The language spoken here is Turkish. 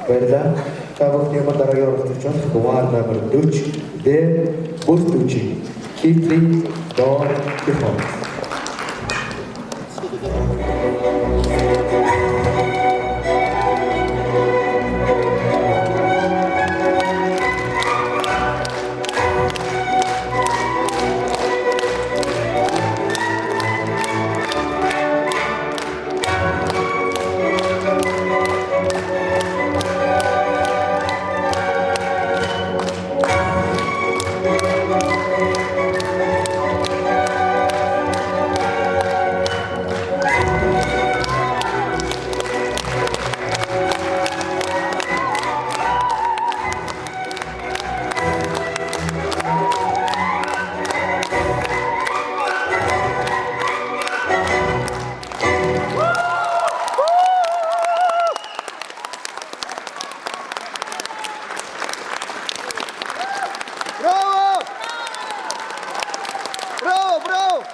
Baiklah, tabung yang daraja orang tercos, kumar nomor 12, de Bostucci, Kitri Don Quixote. Bravo! Bravo, bravo!